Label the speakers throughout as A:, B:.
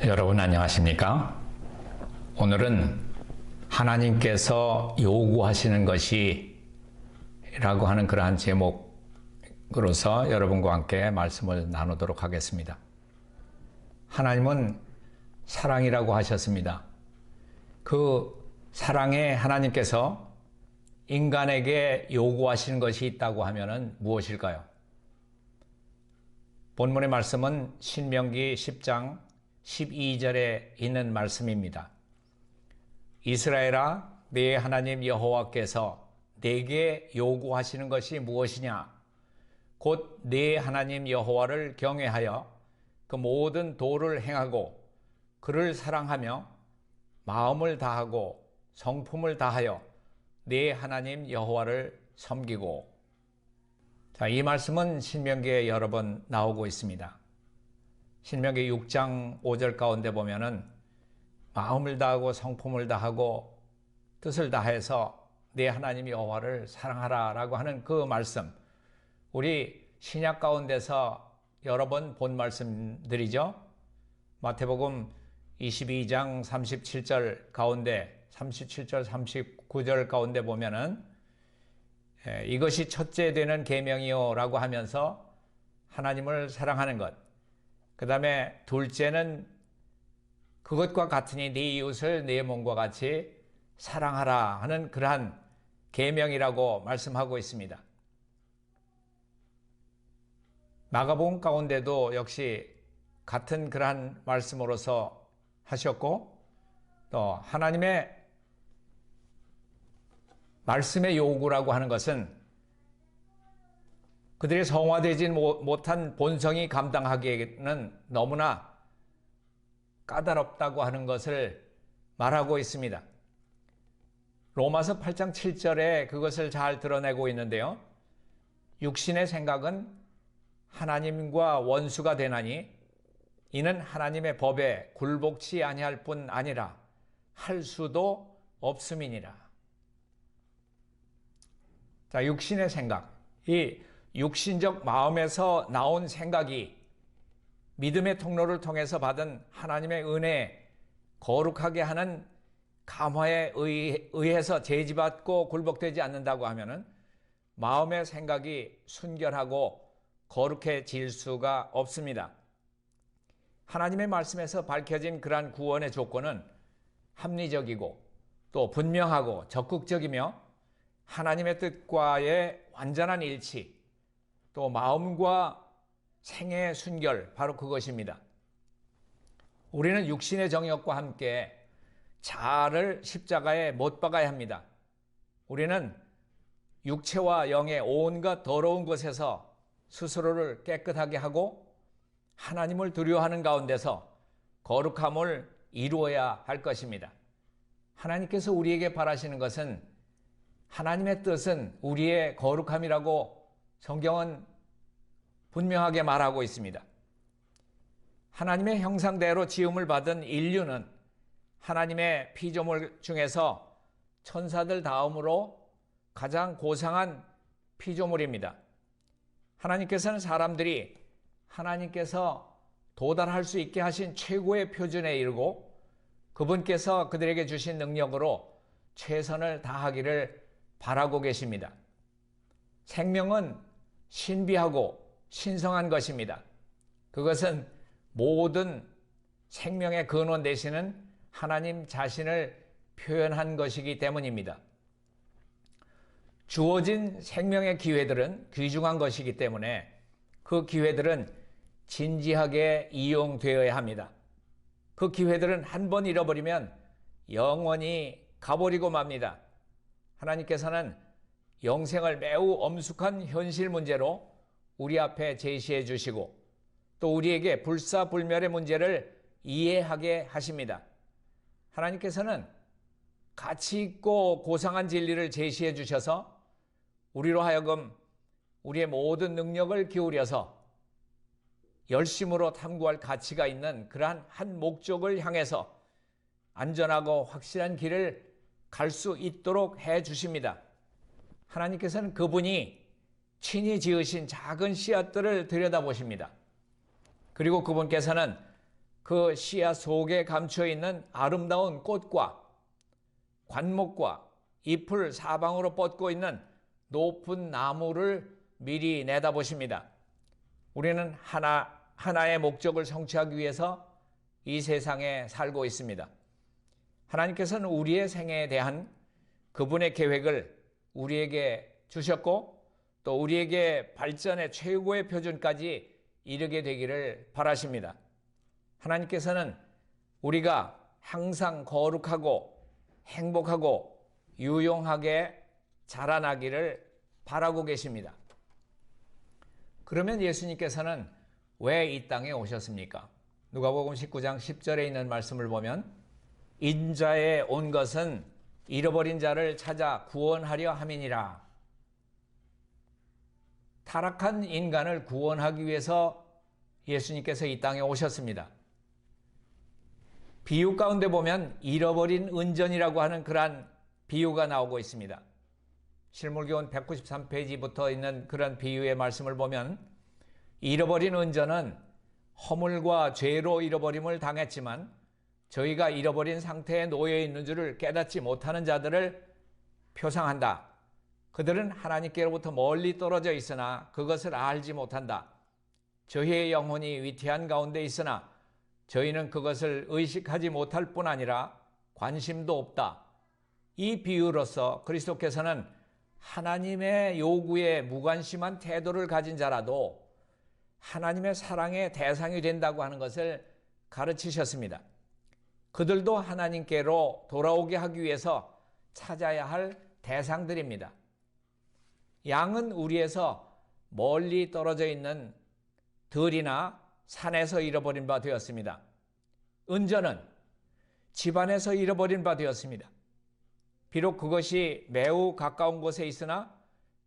A: 여러분 안녕하십니까? 오늘은 하나님께서 요구하시는 것이 라고 하는 그러한 제목으로서 여러분과 함께 말씀을 나누도록 하겠습니다. 하나님은 사랑이라고 하셨습니다. 그 사랑에 하나님께서 인간에게 요구하시는 것이 있다고 하면 무엇일까요? 본문의 말씀은 신명기 10장 12절에 있는 말씀입니다. 이스라엘아, 네 하나님 여호와께서 네게 요구하시는 것이 무엇이냐? 곧 네 하나님 여호와를 경외하여 그 모든 도를 행하고 그를 사랑하며 마음을 다하고 성품을 다하여 네 하나님 여호와를 섬기고. 자, 이 말씀은 신명기에 여러 번 나오고 있습니다. 신명기 6장 5절 가운데 보면은 마음을 다하고 성품을 다하고 뜻을 다해서 네 하나님 여호와를 사랑하라 라고 하는 그 말씀, 우리 신약 가운데서 여러 번 본 말씀들이죠. 마태복음 22장 37절 가운데 37절 39절 가운데 보면은 이것이 첫째 되는 계명이요 라고 하면서 하나님을 사랑하는 것, 그 다음에 둘째는 그것과 같으니 네 이웃을 네 몸과 같이 사랑하라 하는 그러한 계명이라고 말씀하고 있습니다. 마가복음 가운데도 역시 같은 그러한 말씀으로서 하셨고, 또 하나님의 말씀의 요구라고 하는 것은 그들의 성화되지 못한 본성이 감당하기에는 너무나 까다롭다고 하는 것을 말하고 있습니다. 로마서 8장 7절에 그것을 잘 드러내고 있는데요. 육신의 생각은 하나님과 원수가 되나니 이는 하나님의 법에 굴복치 아니할 뿐 아니라 할 수도 없음이니라. 자, 육신의 생각, 이 육신적 마음에서 나온 생각이 믿음의 통로를 통해서 받은 하나님의 은혜, 거룩하게 하는 감화에 의해서 제지받고 굴복되지 않는다고 하면은 마음의 생각이 순결하고 거룩해질 수가 없습니다. 하나님의 말씀에서 밝혀진 그러한 구원의 조건은 합리적이고 또 분명하고 적극적이며 하나님의 뜻과의 완전한 일치, 또 마음과 생애의 순결, 바로 그것입니다. 우리는 육신의 정욕과 함께 자아를 십자가에 못 박아야 합니다. 우리는 육체와 영의 온갖 더러운 것에서 스스로를 깨끗하게 하고 하나님을 두려워하는 가운데서 거룩함을 이루어야 할 것입니다. 하나님께서 우리에게 바라시는 것은, 하나님의 뜻은 우리의 거룩함이라고 성경은 분명하게 말하고 있습니다. 하나님의 형상대로 지음을 받은 인류는 하나님의 피조물 중에서 천사들 다음으로 가장 고상한 피조물입니다. 하나님께서는 사람들이 하나님께서 도달할 수 있게 하신 최고의 표준에 이르고 그분께서 그들에게 주신 능력으로 최선을 다하기를 바라고 계십니다. 생명은 신비하고 신성한 것입니다. 그것은 모든 생명의 근원 되시는 하나님 자신을 표현한 것이기 때문입니다. 주어진 생명의 기회들은 귀중한 것이기 때문에 그 기회들은 진지하게 이용되어야 합니다. 그 기회들은 한 번 잃어버리면 영원히 가버리고 맙니다. 하나님께서는 영생을 매우 엄숙한 현실 문제로 우리 앞에 제시해 주시고 또 우리에게 불사불멸의 문제를 이해하게 하십니다. 하나님께서는 가치 있고 고상한 진리를 제시해 주셔서 우리로 하여금 우리의 모든 능력을 기울여서 열심으로 탐구할 가치가 있는 그러한 한 목적을 향해서 안전하고 확실한 길을 갈 수 있도록 해 주십니다. 하나님께서는 그분이 친히 지으신 작은 씨앗들을 들여다보십니다. 그리고 그분께서는 그 씨앗 속에 감추어 있는 아름다운 꽃과 관목과 잎을 사방으로 뻗고 있는 높은 나무를 미리 내다보십니다. 우리는 하나의 목적을 성취하기 위해서 이 세상에 살고 있습니다. 하나님께서는 우리의 생애에 대한 그분의 계획을 우리에게 주셨고 또 우리에게 발전의 최고의 표준까지 이르게 되기를 바라십니다. 하나님께서는 우리가 항상 거룩하고 행복하고 유용하게 자라나기를 바라고 계십니다. 그러면 예수님께서는 왜 이 땅에 오셨습니까? 누가복음 19장 10절에 있는 말씀을 보면 인자에 온 것은 잃어버린 자를 찾아 구원하려 함이니라. 타락한 인간을 구원하기 위해서 예수님께서 이 땅에 오셨습니다. 비유 가운데 보면 잃어버린 은전이라고 하는 그러한 비유가 나오고 있습니다. 실물교훈 193페이지부터 있는 그런 비유의 말씀을 보면 잃어버린 은전은 허물과 죄로 잃어버림을 당했지만 저희가 잃어버린 상태에 놓여 있는 줄을 깨닫지 못하는 자들을 표상한다. 그들은 하나님께로부터 멀리 떨어져 있으나 그것을 알지 못한다. 저희의 영혼이 위태한 가운데 있으나 저희는 그것을 의식하지 못할 뿐 아니라 관심도 없다. 이 비유로서 그리스도께서는 하나님의 요구에 무관심한 태도를 가진 자라도 하나님의 사랑의 대상이 된다고 하는 것을 가르치셨습니다. 그들도 하나님께로 돌아오게 하기 위해서 찾아야 할 대상들입니다. 양은 우리에서 멀리 떨어져 있는 들이나 산에서 잃어버린 바 되었습니다. 은전은 집안에서 잃어버린 바 되었습니다. 비록 그것이 매우 가까운 곳에 있으나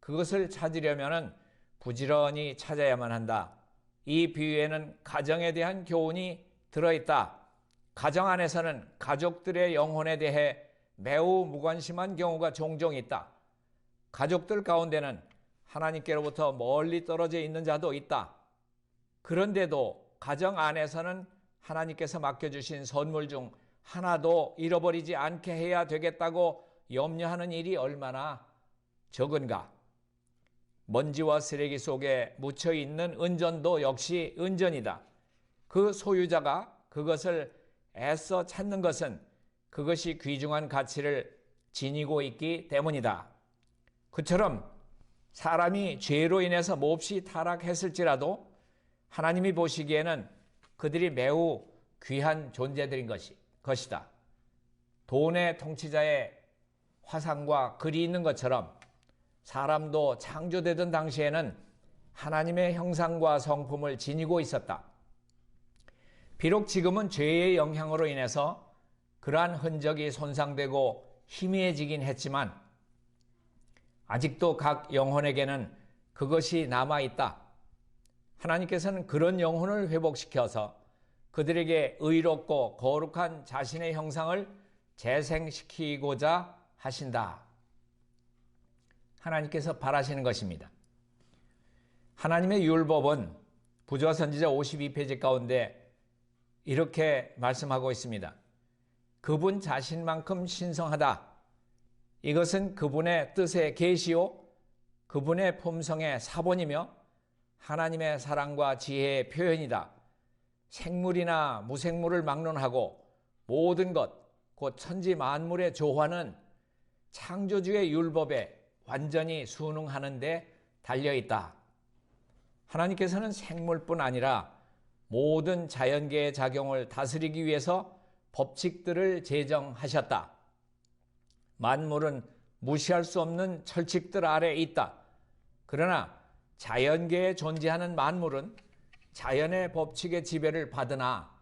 A: 그것을 찾으려면 부지런히 찾아야만 한다. 이 비유에는 가정에 대한 교훈이 들어있다. 가정 안에서는 가족들의 영혼에 대해 매우 무관심한 경우가 종종 있다. 가족들 가운데는 하나님께로부터 멀리 떨어져 있는 자도 있다. 그런데도 가정 안에서는 하나님께서 맡겨주신 선물 중 하나도 잃어버리지 않게 해야 되겠다고 염려하는 일이 얼마나 적은가. 먼지와 쓰레기 속에 묻혀있는 은전도 역시 은전이다. 그 소유자가 그것을 애써 찾는 것은 그것이 귀중한 가치를 지니고 있기 때문이다. 그처럼 사람이 죄로 인해서 몹시 타락했을지라도 하나님이 보시기에는 그들이 매우 귀한 존재들인 것이다. 돈의 통치자의 화상과 글이 있는 것처럼 사람도 창조되던 당시에는 하나님의 형상과 성품을 지니고 있었다. 비록 지금은 죄의 영향으로 인해서 그러한 흔적이 손상되고 희미해지긴 했지만 아직도 각 영혼에게는 그것이 남아있다. 하나님께서는 그런 영혼을 회복시켜서 그들에게 의롭고 거룩한 자신의 형상을 재생시키고자 하신다. 하나님께서 바라시는 것입니다. 하나님의 율법은 부조화 선지자 52페이지 가운데 이렇게 말씀하고 있습니다. 그분 자신만큼 신성하다. 이것은 그분의 뜻의 계시요 그분의 품성의 사본이며 하나님의 사랑과 지혜의 표현이다. 생물이나 무생물을 막론하고 모든 것, 곧 천지 만물의 조화는 창조주의 율법에 완전히 순응하는 데 달려있다. 하나님께서는 생물뿐 아니라 모든 자연계의 작용을 다스리기 위해서 법칙들을 제정하셨다. 만물은 무시할 수 없는 철칙들 아래에 있다. 그러나 자연계에 존재하는 만물은 자연의 법칙의 지배를 받으나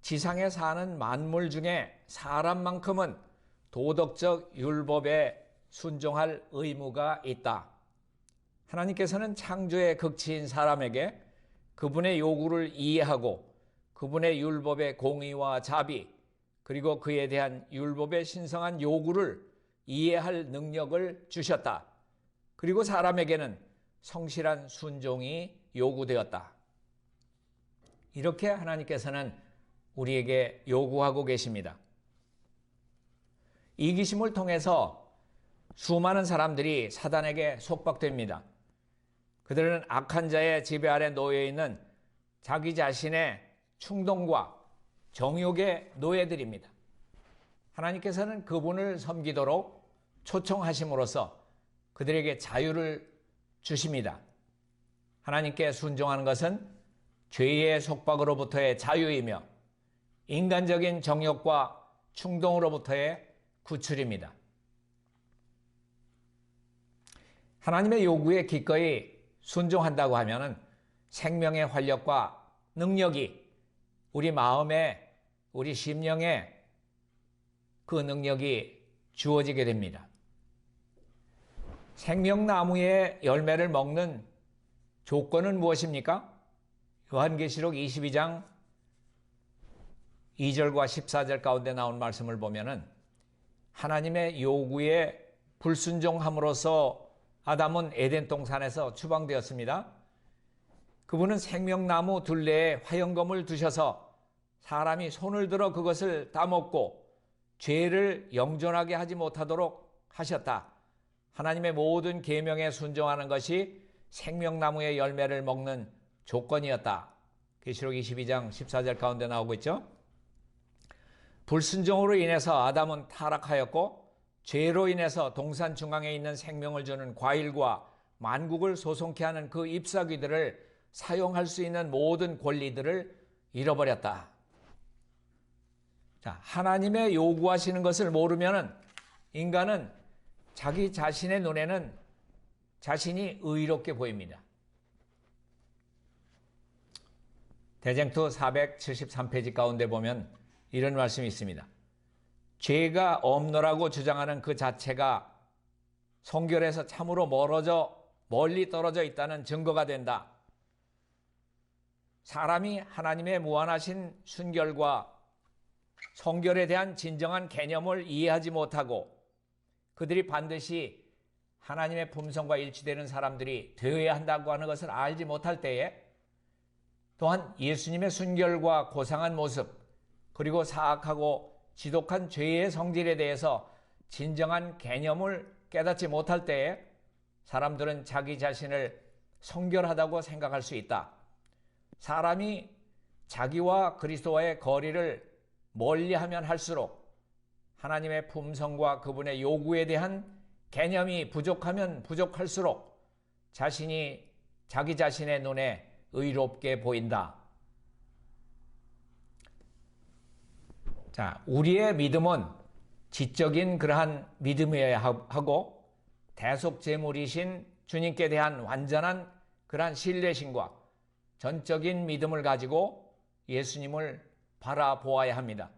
A: 지상에 사는 만물 중에 사람만큼은 도덕적 율법에 순종할 의무가 있다. 하나님께서는 창조의 극치인 사람에게 그분의 요구를 이해하고 그분의 율법의 공의와 자비 그리고 그에 대한 율법의 신성한 요구를 이해할 능력을 주셨다. 그리고 사람에게는 성실한 순종이 요구되었다. 이렇게 하나님께서는 우리에게 요구하고 계십니다. 이기심을 통해서 수많은 사람들이 사단에게 속박됩니다. 그들은 악한 자의 지배 아래 놓여 있는 자기 자신의 충동과 정욕의 노예들입니다. 하나님께서는 그분을 섬기도록 초청하심으로써 그들에게 자유를 주십니다. 하나님께 순종하는 것은 죄의 속박으로부터의 자유이며 인간적인 정욕과 충동으로부터의 구출입니다. 하나님의 요구에 기꺼이 순종한다고 하면 생명의 활력과 능력이 우리 마음에, 우리 심령에 그 능력이 주어지게 됩니다. 생명나무의 열매를 먹는 조건은 무엇입니까? 요한계시록 22장 2절과 14절 가운데 나온 말씀을 보면은 하나님의 요구에 불순종함으로써 아담은 에덴 동산에서 추방되었습니다. 그분은 생명나무 둘레에 화영검을 두셔서 사람이 손을 들어 그것을 따먹고 죄를 영존하게 하지 못하도록 하셨다. 하나님의 모든 계명에 순종하는 것이 생명나무의 열매를 먹는 조건이었다. 계시록 22장 14절 가운데 나오고 있죠. 불순종으로 인해서 아담은 타락하였고 죄로 인해서 동산 중앙에 있는 생명을 주는 과일과 만국을 소송케 하는 그 잎사귀들을 사용할 수 있는 모든 권리들을 잃어버렸다. 자, 하나님의 요구하시는 것을 모르면 인간은 자기 자신의 눈에는 자신이 의롭게 보입니다. 대쟁투 473페이지 가운데 보면 이런 말씀이 있습니다. 죄가 없노라고 주장하는 그 자체가 성결에서 참으로 멀리 떨어져 있다는 증거가 된다. 사람이 하나님의 무한하신 순결과 성결에 대한 진정한 개념을 이해하지 못하고 그들이 반드시 하나님의 품성과 일치되는 사람들이 되어야 한다고 하는 것을 알지 못할 때에 또한 예수님의 순결과 고상한 모습 그리고 사악하고 지독한 죄의 성질에 대해서 진정한 개념을 깨닫지 못할 때에 사람들은 자기 자신을 성결하다고 생각할 수 있다. 사람이 자기와 그리스도와의 거리를 멀리하면 할수록 하나님의 품성과 그분의 요구에 대한 개념이 부족하면 부족할수록 자신이 자기 자신의 눈에 의롭게 보인다. 자, 우리의 믿음은 지적인 그러한 믿음이어야 하고 대속제물이신 주님께 대한 완전한 그러한 신뢰심과 전적인 믿음을 가지고 예수님을 바라보아야 합니다.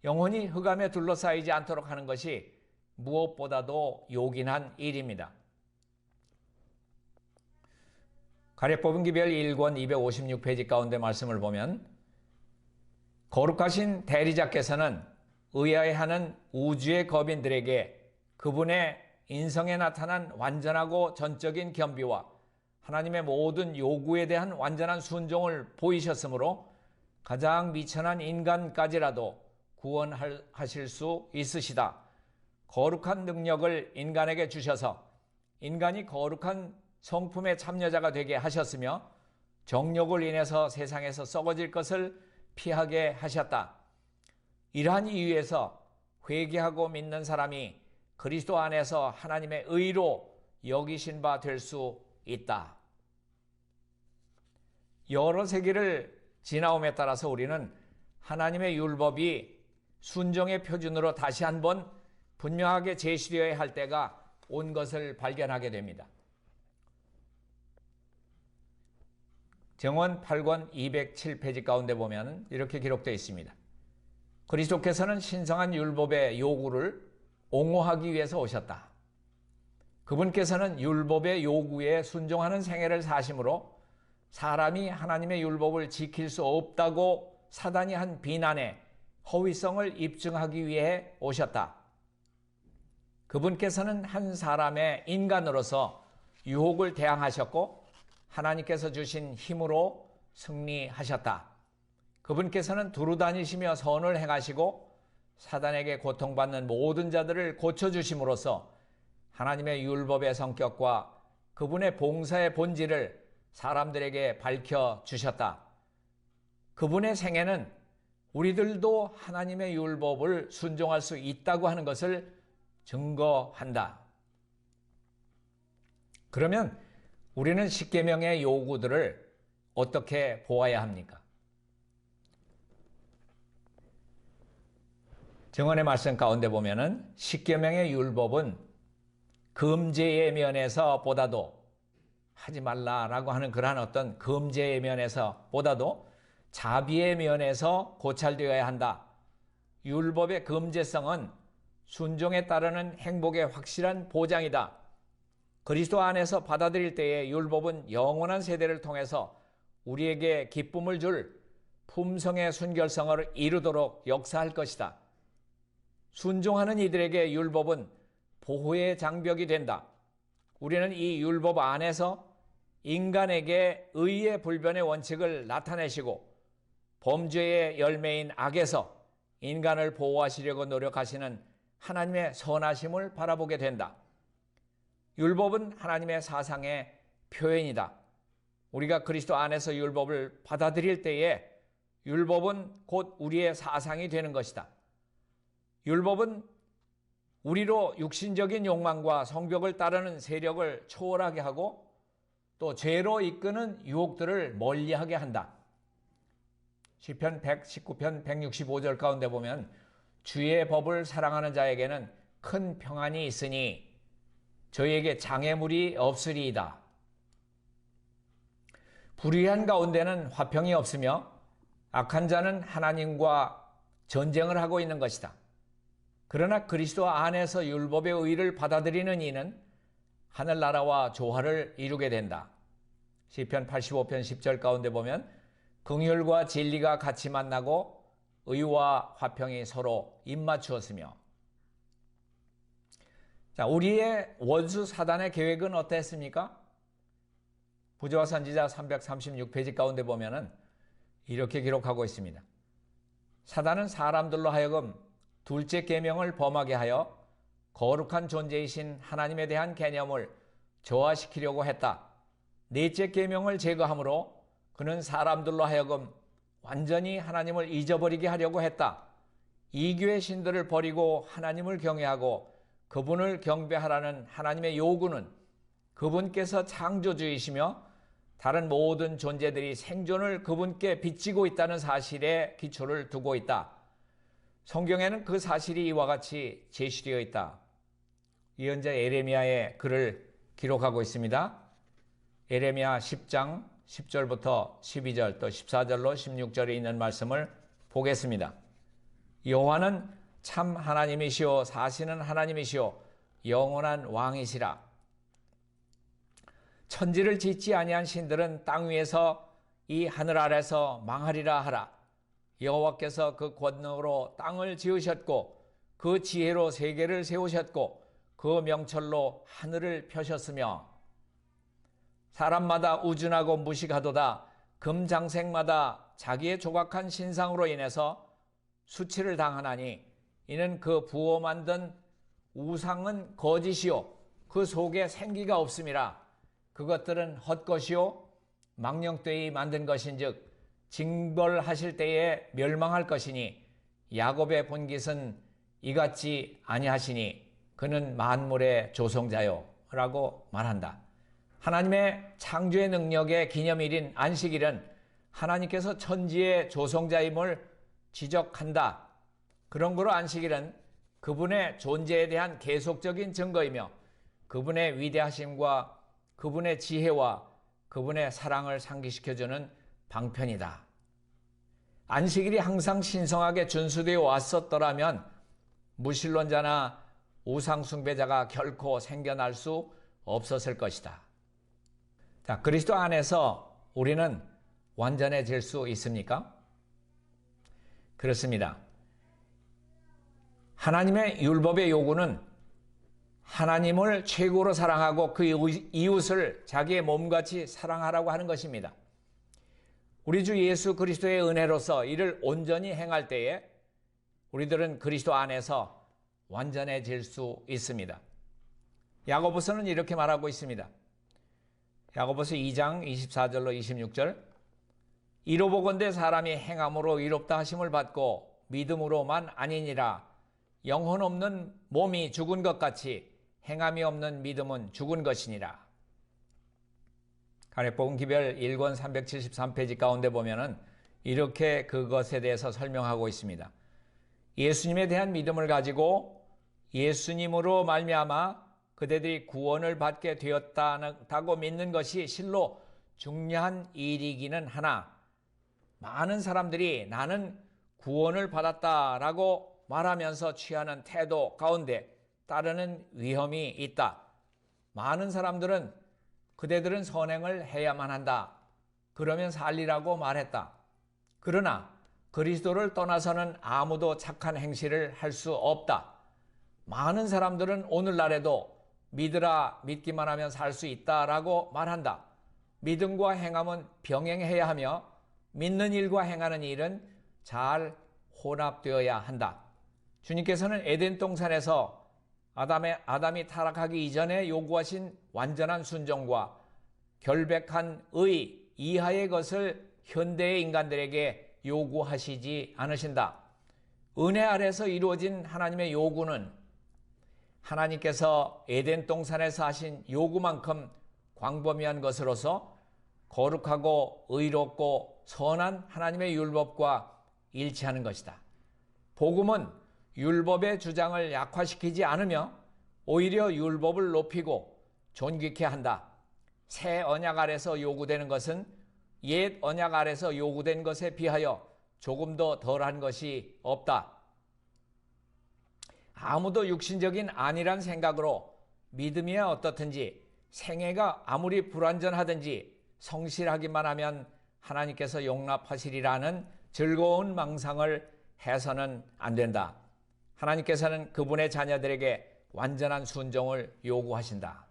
A: 영혼이 흑암에 둘러싸이지 않도록 하는 것이 무엇보다도 요긴한 일입니다. 가래뽑은기별 1권 256페이지 가운데 말씀을 보면 거룩하신 대리자께서는 의아해하는 우주의 거민들에게 그분의 인성에 나타난 완전하고 전적인 겸비와 하나님의 모든 요구에 대한 완전한 순종을 보이셨으므로 가장 미천한 인간까지라도 구원하실 수 있으시다. 거룩한 능력을 인간에게 주셔서 인간이 거룩한 성품의 참여자가 되게 하셨으며 정욕을 인해서 세상에서 썩어질 것을 피하게 하셨다. 이러한 이유에서 회개하고 믿는 사람이 그리스도 안에서 하나님의 의로 여기신 바 될 수 있다. 여러 세기를 지나옴에 따라서 우리는 하나님의 율법이 순종의 표준으로 다시 한번 분명하게 제시되어야 할 때가 온 것을 발견하게 됩니다. 정원 8권 207페이지 가운데 보면 이렇게 기록되어 있습니다. 그리스도께서는 신성한 율법의 요구를 옹호하기 위해서 오셨다. 그분께서는 율법의 요구에 순종하는 생애를 사심으로 사람이 하나님의 율법을 지킬 수 없다고 사단이 한 비난에 허위성을 입증하기 위해 오셨다. 그분께서는 한 사람의 인간으로서 유혹을 대항하셨고 하나님께서 주신 힘으로 승리하셨다. 그분께서는 두루 다니시며 선을 행하시고 사단에게 고통받는 모든 자들을 고쳐주심으로써 하나님의 율법의 성격과 그분의 봉사의 본질을 사람들에게 밝혀주셨다. 그분의 생애는 우리들도 하나님의 율법을 순종할 수 있다고 하는 것을 증거한다. 그러면 우리는 십계명의 요구들을 어떻게 보아야 합니까? 정언의 말씀 가운데 보면은 십계명의 율법은 금제의 면에서 보다도 하지 말라라고 하는 그러한 어떤 금제의 면에서 보다도 자비의 면에서 고찰되어야 한다. 율법의 금제성은 순종에 따르는 행복의 확실한 보장이다. 그리스도 안에서 받아들일 때에 율법은 영원한 세대를 통해서 우리에게 기쁨을 줄 품성의 순결성을 이루도록 역사할 것이다. 순종하는 이들에게 율법은 보호의 장벽이 된다. 우리는 이 율법 안에서 인간에게 의의 불변의 원칙을 나타내시고 범죄의 열매인 악에서 인간을 보호하시려고 노력하시는 하나님의 선하심을 바라보게 된다. 율법은 하나님의 사상의 표현이다. 우리가 그리스도 안에서 율법을 받아들일 때에 율법은 곧 우리의 사상이 되는 것이다. 율법은 우리로 육신적인 욕망과 성벽을 따르는 세력을 초월하게 하고 또 죄로 이끄는 유혹들을 멀리하게 한다. 시편 119편 165절 가운데 보면 주의 법을 사랑하는 자에게는 큰 평안이 있으니 저에게 장애물이 없으리이다. 불의한 가운데는 화평이 없으며 악한 자는 하나님과 전쟁을 하고 있는 것이다. 그러나 그리스도 안에서 율법의 의를 받아들이는 이는 하늘나라와 조화를 이루게 된다. 시편 85편 10절 가운데 보면 긍휼과 진리가 같이 만나고 의와 화평이 서로 입맞추었으며. 자, 우리의 원수 사단의 계획은 어땠습니까? 부조와 선지자 336페이지 가운데 보면은 이렇게 기록하고 있습니다. 사단은 사람들로 하여금 둘째 계명을 범하게 하여 거룩한 존재이신 하나님에 대한 개념을 저하시키려고 했다. 넷째 계명을 제거함으로 그는 사람들로 하여금 완전히 하나님을 잊어버리게 하려고 했다. 이교의 신들을 버리고 하나님을 경외하고 그분을 경배하라는 하나님의 요구는 그분께서 창조주이시며 다른 모든 존재들이 생존을 그분께 빚지고 있다는 사실에 기초를 두고 있다. 성경에는 그 사실이 이와 같이 제시되어 있다. 예언자 에레미야의 글을 기록하고 있습니다. 에레미야 10장 10절부터 12절 또 14절로 16절에 있는 말씀을 보겠습니다. 여호와는 참 하나님이시오 사시는 하나님이시오 영원한 왕이시라. 천지를 짓지 아니한 신들은 땅 위에서 이 하늘 아래서 망하리라 하라. 여호와께서 그 권능으로 땅을 지으셨고 그 지혜로 세계를 세우셨고 그 명철로 하늘을 펴셨으며 사람마다 우준하고 무식하도다. 금장색마다 자기의 조각한 신상으로 인해서 수치를 당하나니 이는 그 부어 만든 우상은 거짓이요 그 속에 생기가 없음이라. 그것들은 헛것이요 망령되이 만든 것인즉 징벌하실 때에 멸망할 것이니 야곱의 본깃은 이같지 아니하시니 그는 만물의 조성자요 라고 말한다. 하나님의 창조의 능력의 기념일인 안식일은 하나님께서 천지의 조성자임을 지적한다. 그런 거로 안식일은 그분의 존재에 대한 계속적인 증거이며 그분의 위대하심과 그분의 지혜와 그분의 사랑을 상기시켜주는 방편이다. 안식일이 항상 신성하게 준수되어 왔었더라면 무신론자나 우상숭배자가 결코 생겨날 수 없었을 것이다. 자, 그리스도 안에서 우리는 완전해질 수 있습니까? 그렇습니다. 하나님의 율법의 요구는 하나님을 최고로 사랑하고 그 이웃을 자기의 몸같이 사랑하라고 하는 것입니다. 우리 주 예수 그리스도의 은혜로서 이를 온전히 행할 때에 우리들은 그리스도 안에서 완전해질 수 있습니다. 야고보서는 이렇게 말하고 있습니다. 야고보서 2장 24절로 26절, 이로보건대 사람이 행함으로 의롭다 하심을 받고 믿음으로만 아니니라. 영혼 없는 몸이 죽은 것 같이 행함이 없는 믿음은 죽은 것이니라. 간역복음 기별 1권 373페이지 가운데 보면은 이렇게 그것에 대해서 설명하고 있습니다. 예수님에 대한 믿음을 가지고 예수님으로 말미암아 그대들이 구원을 받게 되었다고 믿는 것이 실로 중요한 일이기는 하나, 많은 사람들이 나는 구원을 받았다라고 말하면서 취하는 태도 가운데 따르는 위험이 있다. 많은 사람들은 그대들은 선행을 해야만 한다. 그러면 살리라고 말했다. 그러나 그리스도를 떠나서는 아무도 착한 행실을 할 수 없다. 많은 사람들은 오늘날에도 믿으라, 믿기만 하면 살 수 있다라고 말한다. 믿음과 행함은 병행해야 하며 믿는 일과 행하는 일은 잘 혼합되어야 한다. 주님께서는 에덴 동산에서 아담이 타락하기 이전에 요구하신 완전한 순종과 결백한 의 이하의 것을 현대의 인간들에게 요구하시지 않으신다. 은혜 아래서 이루어진 하나님의 요구는 하나님께서 에덴 동산에서 하신 요구만큼 광범위한 것으로서 거룩하고 의롭고 선한 하나님의 율법과 일치하는 것이다. 복음은 율법의 주장을 약화시키지 않으며 오히려 율법을 높이고 존귀케 한다. 새 언약 아래서 요구되는 것은 옛 언약 아래서 요구된 것에 비하여 조금도 덜한 것이 없다. 아무도 육신적인 안일한 생각으로 믿음이야 어떻든지 생애가 아무리 불완전하든지 성실하기만 하면 하나님께서 용납하시리라는 즐거운 망상을 해서는 안 된다. 하나님께서는 그분의 자녀들에게 완전한 순종을 요구하신다.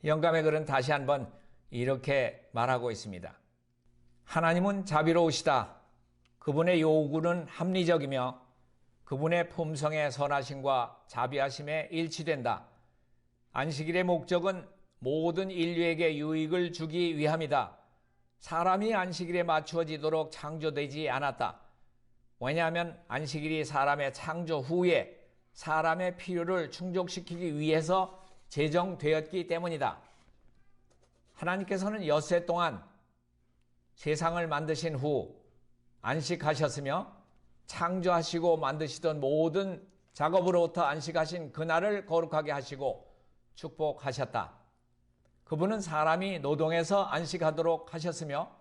A: 영감의 글은 다시 한번 이렇게 말하고 있습니다. 하나님은 자비로우시다. 그분의 요구는 합리적이며 그분의 품성의 선하심과 자비하심에 일치된다. 안식일의 목적은 모든 인류에게 유익을 주기 위함이다. 사람이 안식일에 맞추어지도록 창조되지 않았다. 왜냐하면 안식일이 사람의 창조 후에 사람의 필요를 충족시키기 위해서 제정되었기 때문이다. 하나님께서는 엿새 동안 세상을 만드신 후 안식하셨으며 창조하시고 만드시던 모든 작업으로부터 안식하신 그날을 거룩하게 하시고 축복하셨다. 그분은 사람이 노동해서 안식하도록 하셨으며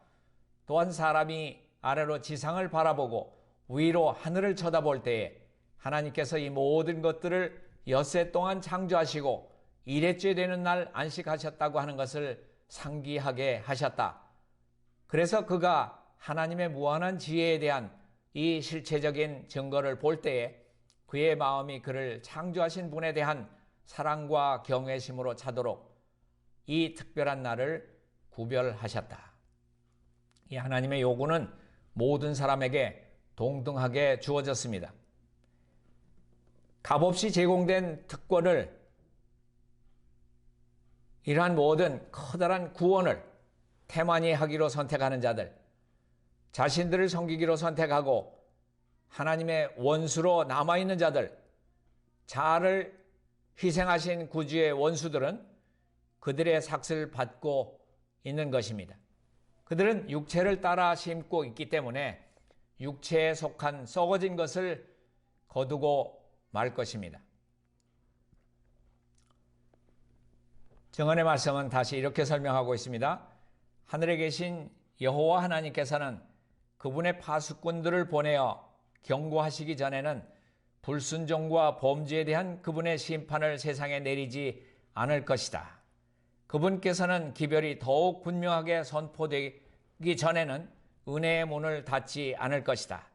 A: 또한 사람이 아래로 지상을 바라보고 위로 하늘을 쳐다볼 때에 하나님께서 이 모든 것들을 엿새 동안 창조하시고 일회째 되는 날 안식하셨다고 하는 것을 상기하게 하셨다. 그래서 그가 하나님의 무한한 지혜에 대한 이 실체적인 증거를 볼 때에 그의 마음이 그를 창조하신 분에 대한 사랑과 경외심으로 차도록 이 특별한 날을 구별하셨다. 이 하나님의 요구는 모든 사람에게 동등하게 주어졌습니다. 값없이 제공된 특권을, 이러한 모든 커다란 구원을 태만히 하기로 선택하는 자들, 자신들을 섬기기로 선택하고 하나님의 원수로 남아있는 자들, 자아를 희생하신 구주의 원수들은 그들의 삭슬 받고 있는 것입니다. 그들은 육체를 따라 심고 있기 때문에 육체에 속한 썩어진 것을 거두고 말 것입니다. 증언의 말씀은 다시 이렇게 설명하고 있습니다. 하늘에 계신 여호와 하나님께서는 그분의 파수꾼들을 보내어 경고하시기 전에는 불순종과 범죄에 대한 그분의 심판을 세상에 내리지 않을 것이다. 그분께서는 기별이 더욱 분명하게 선포되기 전에는 은혜의 문을 닫지 않을 것이다.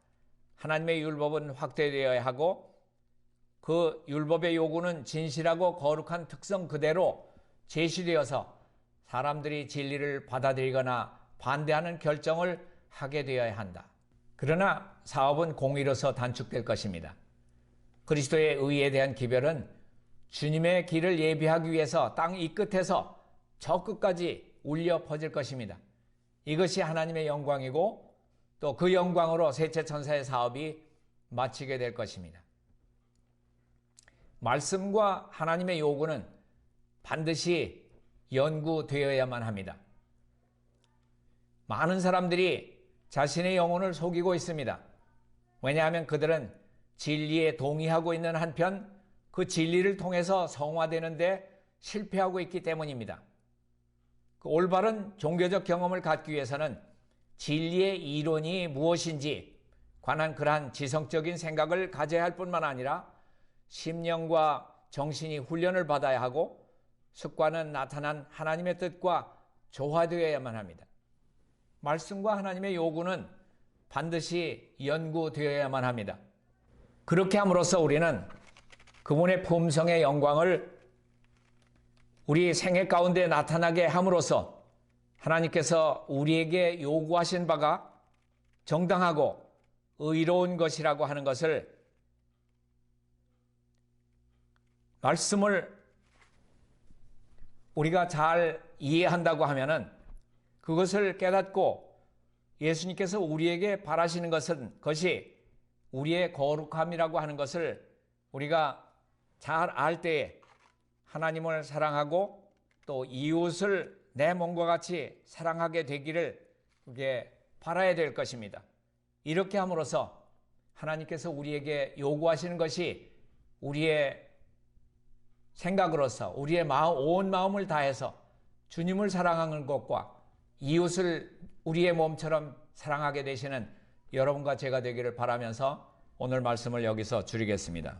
A: 하나님의 율법은 확대되어야 하고 그 율법의 요구는 진실하고 거룩한 특성 그대로 제시되어서 사람들이 진리를 받아들이거나 반대하는 결정을 하게 되어야 한다. 그러나 사업은 공의로서 단축될 것입니다. 그리스도의 의에 대한 기별은 주님의 길을 예비하기 위해서 땅 이 끝에서 저 끝까지 울려 퍼질 것입니다. 이것이 하나님의 영광이고 또 그 영광으로 셋째 천사의 사업이 마치게 될 것입니다. 말씀과 하나님의 요구는 반드시 연구되어야만 합니다. 많은 사람들이 자신의 영혼을 속이고 있습니다. 왜냐하면 그들은 진리에 동의하고 있는 한편 그 진리를 통해서 성화되는데 실패하고 있기 때문입니다. 그 올바른 종교적 경험을 갖기 위해서는 진리의 이론이 무엇인지 관한 그러한 지성적인 생각을 가져야 할 뿐만 아니라 심령과 정신이 훈련을 받아야 하고 습관은 나타난 하나님의 뜻과 조화되어야만 합니다. 말씀과 하나님의 요구는 반드시 연구되어야만 합니다. 그렇게 함으로써 우리는 그분의 품성의 영광을 우리 생애 가운데 나타나게 함으로써 하나님께서 우리에게 요구하신 바가 정당하고 의로운 것이라고 하는 것을 말씀을 우리가 잘 이해한다고 하면은 그것을 깨닫고 예수님께서 우리에게 바라시는 것이 우리의 거룩함이라고 하는 것을 우리가 잘 알 때에 하나님을 사랑하고 또 이웃을 내 몸과 같이 사랑하게 되기를 그게 바라야 될 것입니다. 이렇게 함으로써 하나님께서 우리에게 요구하시는 것이 우리의 생각으로서 우리의 온 마음을 다해서 주님을 사랑하는 것과 이웃을 우리의 몸처럼 사랑하게 되시는 여러분과 제가 되기를 바라면서 오늘 말씀을 여기서 줄이겠습니다.